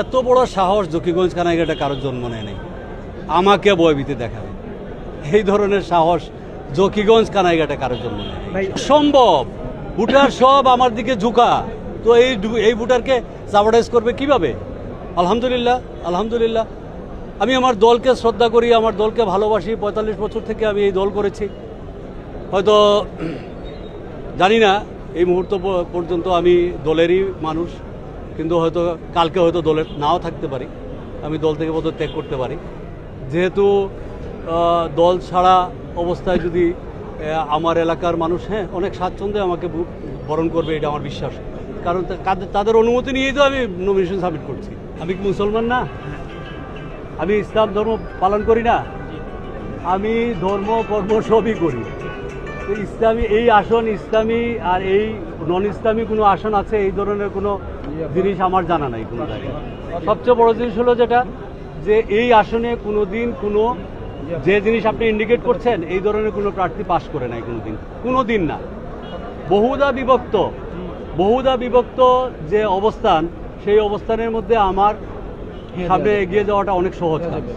এত বড় সাহস জকিগঞ্জ কানাইঘাটে কারোর জন্ম নেয় নাই, আমাকে ভয়ভীতি দেখাবে এই ধরনের সাহস জকিগঞ্জ কানাইঘাটে কারোর জন্ম নেয় নাই। সম্ভব ভোটার সব আমার দিকে ঝুঁকা, তো এই ভোটারকে সাবর্টাইজ করবে কিভাবে? আলহামদুলিল্লাহ আলহামদুলিল্লাহ, আমি আমার দলকে শ্রদ্ধা করি, আমার দলকে ভালোবাসি। ৪৫ বছর থেকে আমি এই দল করেছি। হয়তো জানি না এই মুহূর্ত পর্যন্ত আমি দলেরই মানুষ, কিন্তু হয়তো কালকে হয়তো দলের নাও থাকতে পারি, আমি দল থেকে পদত্যাগ করতে পারি। যেহেতু দল ছাড়া অবস্থায় যদি আমার এলাকার মানুষ অনেক স্বাচ্ছন্দ্যে আমাকে বরণ করবে, এটা আমার বিশ্বাস। কারণ তাদের অনুমতি নিয়েই তো আমি নমিনেশন সাবমিট করছি। আমি কি মুসলমান না? আমি ইসলাম ধর্ম পালন করি না? আমি ধর্ম কর্ম সবই করি। তো ইসলামী এই আসন, ইসলামী আর এই নন ইসলামী কোনো আসন আছে এই ধরনের কোনো জিনিস আমার জানা নাই কোনো জায়গায়। সবচেয়ে বড় জিনিস হলো যেটা, যে এই আসনে কোনো দিন কোনো যে জিনিস আপনি ইন্ডিকেট করছেন এই ধরনের কোনো প্রার্থী পাশ করে নাই কোনো দিন না। বহুদা বিভক্ত যে অবস্থান, সেই অবস্থানের মধ্যে আমার সামনে এগিয়ে যাওয়াটা অনেক সহজ হবে।